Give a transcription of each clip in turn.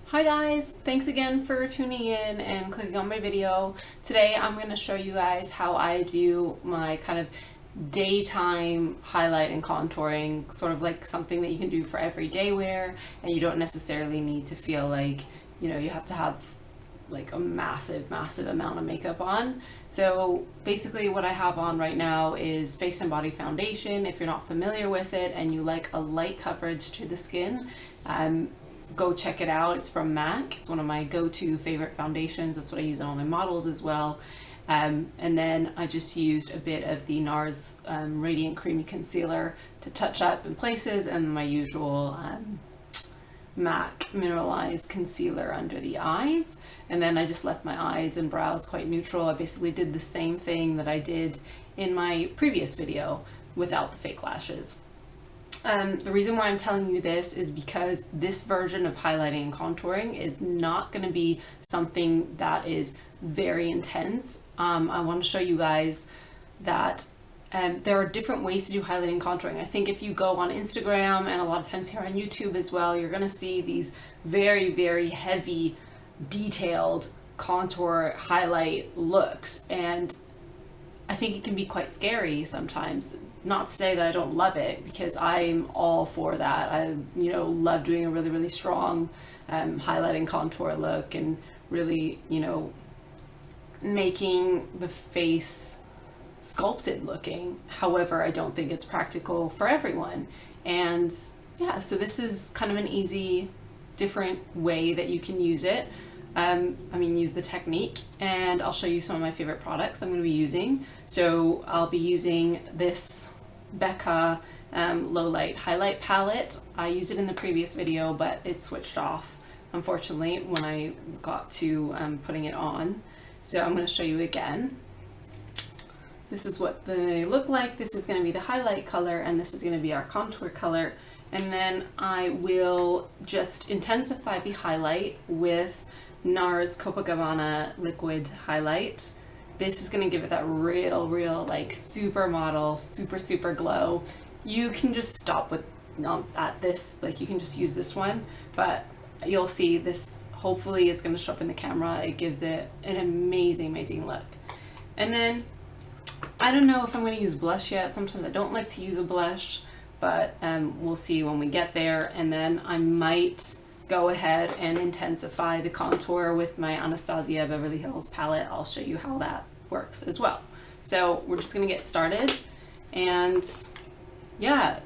Hi guys, thanks again for tuning in and clicking on my video. Today I'm going to show you guys how I do my kind of daytime highlight and contouring, sort of like something that you can do for everyday wear, and you don't necessarily need to feel like, you know, you have to have like a massive amount of makeup on. So basically what I have on right now is Face and Body Foundation. If you're not familiar with it and you like a light coverage to the skin, go check it out. It's from MAC. It's one of my go-to favorite foundations. That's what I use on all my models as well. And then I just used a bit of the Nars Radiant Creamy Concealer to touch up in places, and my usual MAC Mineralized Concealer under the eyes. And then I just left my eyes and brows quite neutral. I basically did the same thing that I did in my previous video without the fake lashes. The reason why I'm telling you this is because this version of highlighting and contouring is not going to be something that is very intense. I want to show you guys that there are different ways to do highlighting and contouring. I think if you go on Instagram and a lot of times here on YouTube as well, you're going to see these very heavy, detailed contour highlight looks, and I think it can be quite scary sometimes. Not to say that I don't love it, because I'm all for that. I, love doing a really strong highlighting contour look and really, making the face sculpted looking. However, I don't think it's practical for everyone. And yeah, so this is kind of an easy, different way that you can use it. Use the technique, and I'll show you some of my favorite products I'm going to be using. So I'll be using this BECCA Lowlight Highlight Palette. I used it in the previous video, but it switched off, unfortunately, when I got to putting it on. So I'm going to show you again. This is what they look like. This is going to be the highlight color, and this is going to be our contour color. And then I will just intensify the highlight with Nars Copacabana Liquid Highlight. This is going to give it that real like supermodel, super glow. You can just stop with at this, like you can just use this one, but you'll see this hopefully is going to show up in the camera. It gives it an amazing look. And then I don't know if I'm going to use blush yet. Sometimes I don't like to use a blush, but we'll see when we get there. And then I might go ahead and intensify the contour with my Anastasia Beverly Hills palette. I'll show you how that works as well. So we're just gonna get started, and yeah,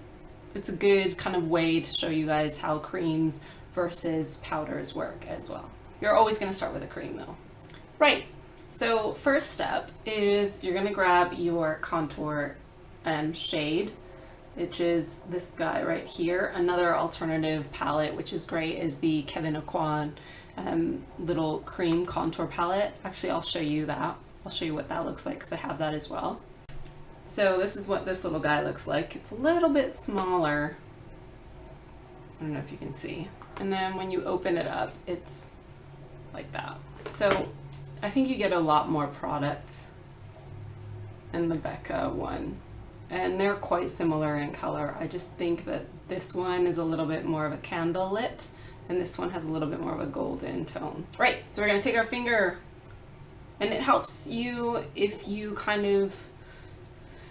it's a good kind of way to show you guys how creams versus powders work as well. You're always gonna start with a cream though. Right, so first step is you're gonna grab your contour shade, which is this guy right here. Another alternative palette, which is great, is the Kevyn Aucoin little cream contour palette. Actually, I'll show you that. I'll show you what that looks like, because I have that as well. So this is what this little guy looks like. It's a little bit smaller. I don't know if you can see. And then when you open it up, it's like that. So I think you get a lot more product in the BECCA one. And they're quite similar in color. I just think that this one is a little bit more of a candle lit, and this one has a little bit more of a golden tone. Right, so we're gonna take our finger, and it helps you if you kind of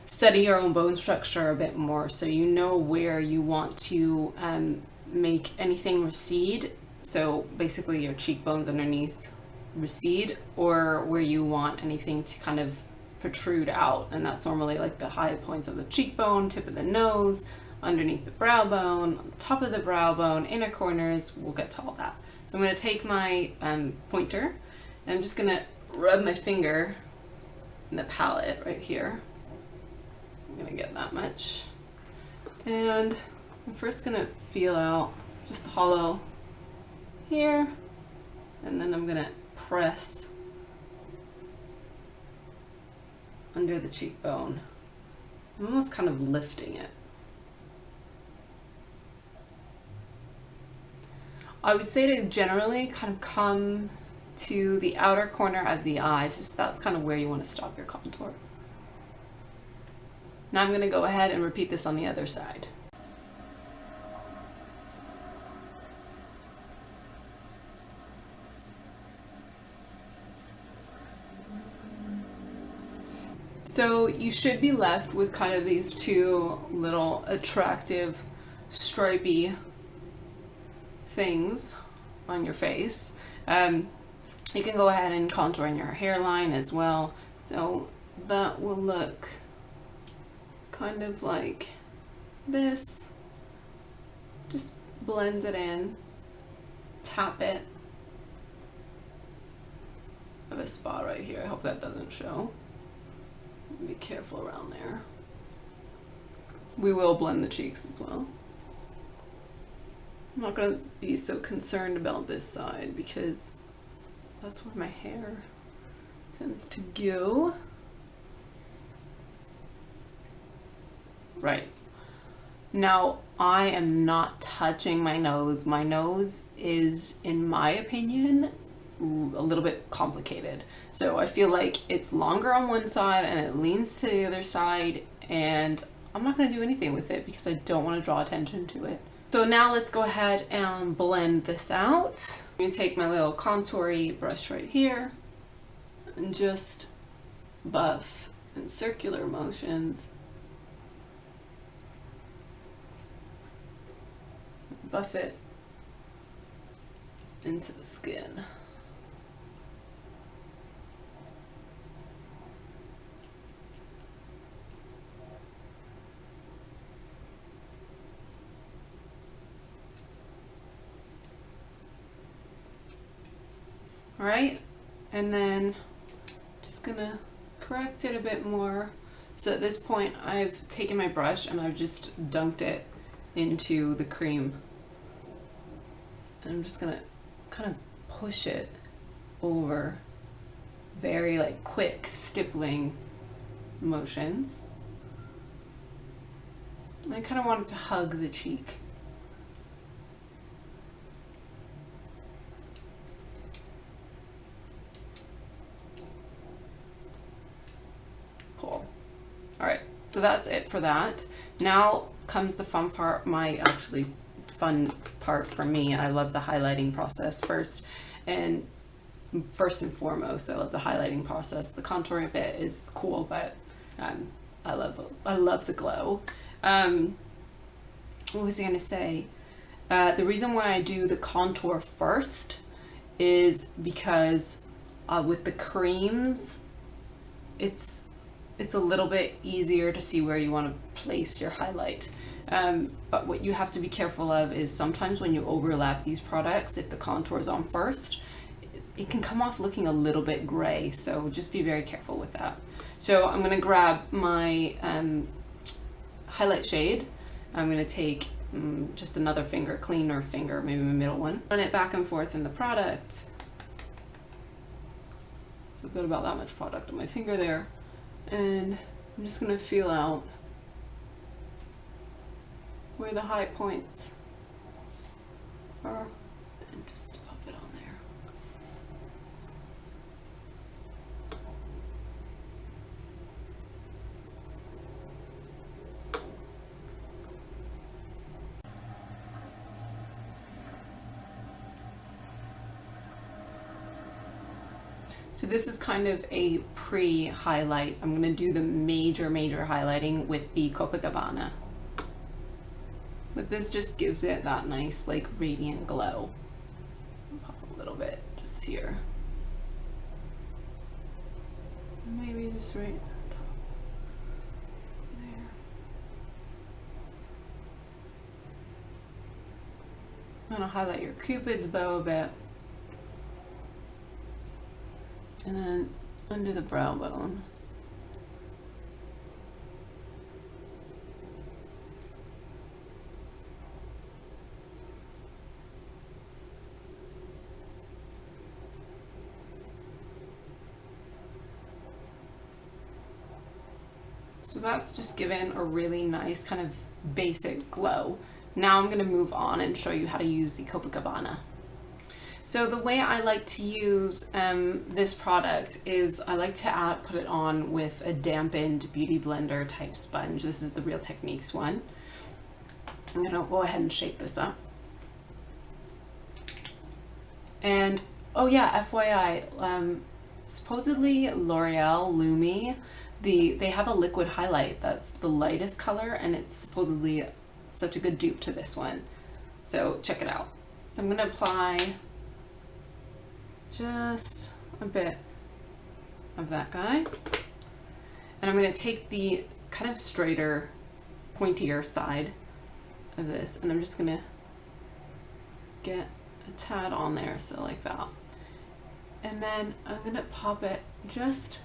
study your own bone structure a bit more, so you know where you want to make anything recede. So basically your cheekbones underneath recede, or where you want anything to kind of protrude out, and that's normally like the high points of the cheekbone, tip of the nose, underneath the brow bone, on the top of the brow bone, inner corners. We'll get to all that. So I'm going to take my pointer, and I'm just going to rub my finger in the palette right here. I'm going to get that much, and I'm first going to feel out just the hollow here, and then I'm going to press under the cheekbone. I'm almost kind of lifting it. I would say to generally kind of come to the outer corner of the eye, so that's kind of where you want to stop your contour. Now I'm going to go ahead and repeat this on the other side. So you should be left with kind of these two little attractive stripy things on your face. You can go ahead and contour in your hairline as well. So that will look kind of like this. Just blend it in, tap it. I have a spot right here. I hope that doesn't show. Be careful around there. We will blend the cheeks as well. I'm not going to be so concerned about this side because that's where my hair tends to go. Right. Now, I am not touching my nose. My nose is, in my opinion, a little bit complicated. So I feel like it's longer on one side and it leans to the other side, and I'm not going to do anything with it because I don't want to draw attention to it. So now let's go ahead and blend this out. I'm going to take my little contour-y brush right here and just buff in circular motions. Buff it into the skin. All right, and then just gonna correct it a bit more. So at this point, I've taken my brush and I've just dunked it into the cream. And I'm just gonna kind of push it over, very like quick stippling motions. And I kind of want it to hug the cheek. Cool. All right, so that's it for that. Now comes the fun part, fun part for me. I love the highlighting process first and foremost. I love the highlighting process. The contouring bit is cool, but I love the glow. What was I gonna say? The reason why I do the contour first is because with the creams, it's a little bit easier to see where you want to place your highlight. But what you have to be careful of is sometimes when you overlap these products, if the contour is on first, it can come off looking a little bit gray. So just be very careful with that. So I'm going to grab my highlight shade. I'm going to take just another finger, cleaner finger, maybe my middle one. Run it back and forth in the product. So I've got about that much product on my finger there. And I'm just going to feel out where the high points are and just pop it on there. So this is kind of a pre-highlight. I'm going to do the major highlighting with the Copacabana. But this just gives it that nice, like, radiant glow. Pop a little bit just here. Maybe just right on top there. I'm gonna highlight your Cupid's bow a bit. And then under the brow bone. So that's just given a really nice kind of basic glow. Now I'm going to move on and show you how to use the Copacabana. So the way I like to use this product is I like to put it on with a dampened beauty blender type sponge. This is the Real Techniques one. I'm going to go ahead and shake this up. And oh yeah, FYI, supposedly L'Oreal Lumi, they have a liquid highlight that's the lightest color, and it's supposedly such a good dupe to this one. So check it out. So I'm gonna apply just a bit of that guy, and I'm gonna take the kind of straighter, pointier side of this, and I'm just gonna get a tad on there, so like that. And then I'm gonna pop it just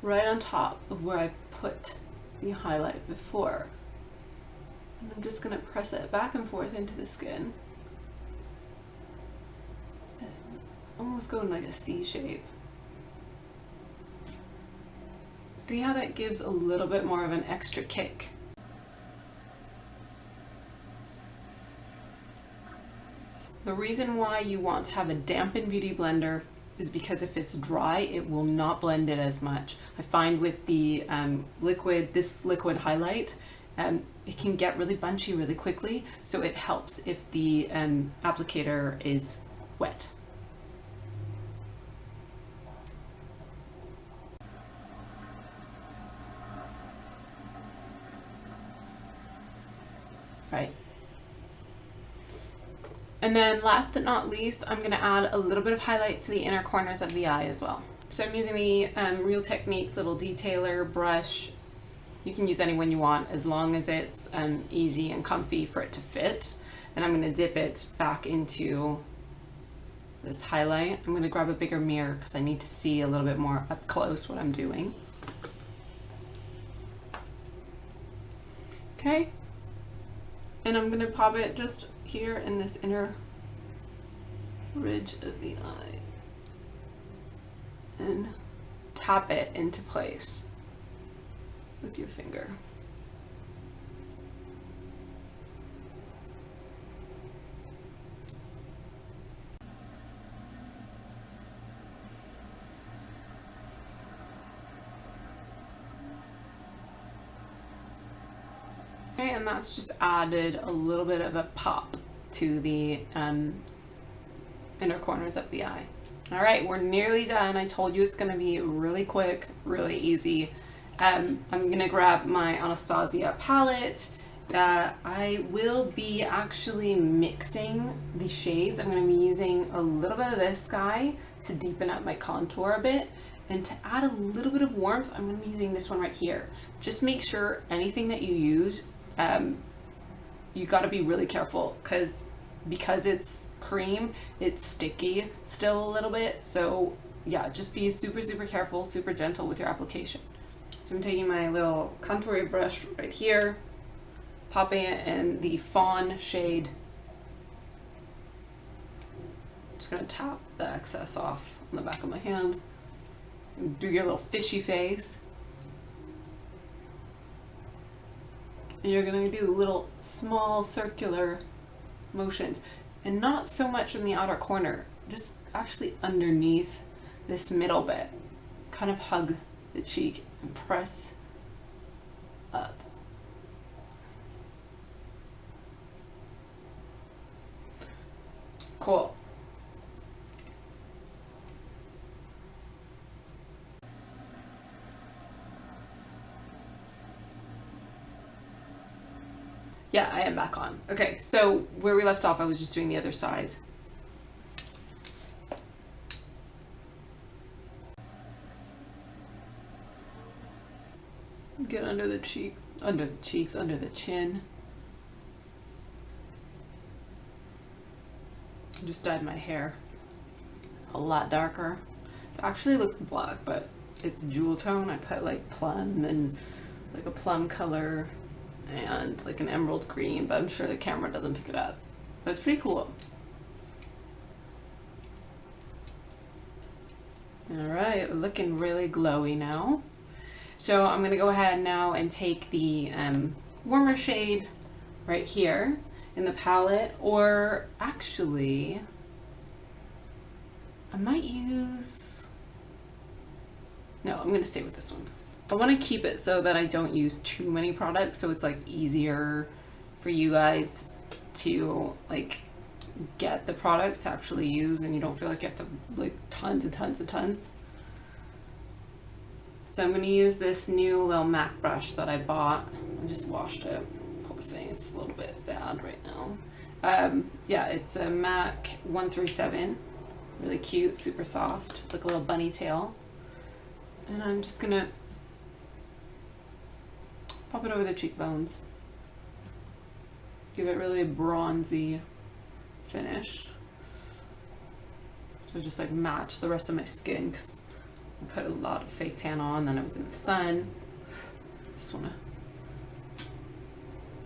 right on top of where I put the highlight before. And I'm just gonna press it back and forth into the skin. And almost go in like a C shape. See how that gives a little bit more of an extra kick? The reason why you want to have a dampened beauty blender is because if it's dry, it will not blend it as much. I find with the this liquid highlight, it can get really bunchy really quickly, so it helps if the applicator is wet. Right. And then last but not least, I'm going to add a little bit of highlight to the inner corners of the eye as well. So I'm using the Real Techniques little detailer brush. You can use any one you want as long as it's easy and comfy for it to fit. And I'm going to dip it back into this highlight. I'm going to grab a bigger mirror because I need to see a little bit more up close what I'm doing. Okay. And I'm going to pop it just here in this inner ridge of the eye and tap it into place with your finger. Okay, and that's just added a little bit of a pop to the inner corners of the eye. All right, we're nearly done. I told you it's gonna be really quick, really easy. I'm gonna grab my Anastasia palette. I will be actually mixing the shades. I'm gonna be using a little bit of this guy to deepen up my contour a bit. And to add a little bit of warmth, I'm gonna be using this one right here. Just make sure anything that you use, you gotta be really careful because it's cream, it's sticky still a little bit. So yeah, just be super, super careful, super gentle with your application. So I'm taking my little contour brush right here, popping it in the Fawn shade. I'm just gonna tap the excess off on the back of my hand. And do your little fishy face. And you're gonna do little small circular motions, and not so much in the outer corner, just actually underneath this middle bit. Kind of hug the cheek and press up. Cool. Yeah, I am back on. Okay, so where we left off, I was just doing the other side. Get under the cheeks, under the chin. Just dyed my hair a lot darker. It actually looks black, but it's jewel tone. I put like plum and like a plum color and like an emerald green, but I'm sure the camera doesn't pick it up. But it's pretty cool. All right, we're looking really glowy now. So I'm gonna go ahead now and take the warmer shade right here in the palette, or actually, I might use, no, I'm gonna stay with this one. I want to keep it so that I don't use too many products, so it's like easier for you guys to like get the products to actually use, and you don't feel like you have to like tons and tons and tons. So I'm going to use this new little MAC brush that I bought. I just washed it. Poor thing, it's a little bit sad right now. Yeah, it's a MAC 137. Really cute, super soft, like a little bunny tail. And I'm just going to pop it over the cheekbones. Give it really a bronzy finish. So just like match the rest of my skin, because I put a lot of fake tan on, then I was in the sun. Just want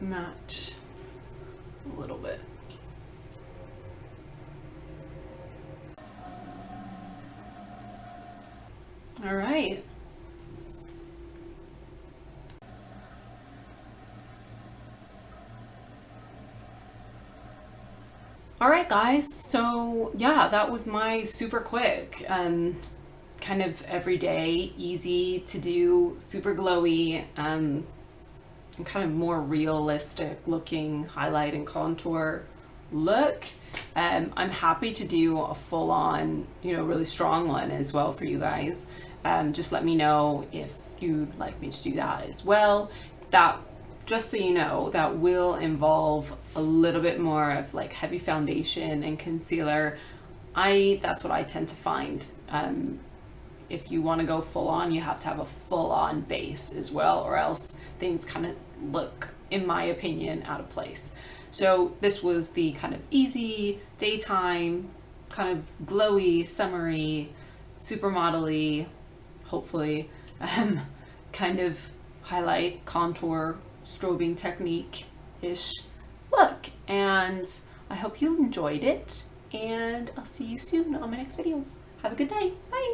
to match a little bit. All right. All right, guys. So yeah, that was my super quick, kind of everyday, easy to do, super glowy, and kind of more realistic looking highlight and contour look. I'm happy to do a full-on, really strong one as well for you guys. Just let me know if you'd like me to do that as well. That, just so you know, that will involve a little bit more of like heavy foundation and concealer. That's what I tend to find. If you want to go full on, you have to have a full on base as well, or else things kind of look, in my opinion, out of place. So this was the kind of easy daytime, kind of glowy, summery, supermodel-y, hopefully, kind of highlight, contour, strobing technique-ish look. And I hope you enjoyed it, and I'll see you soon on my next video. Have a good day. Bye.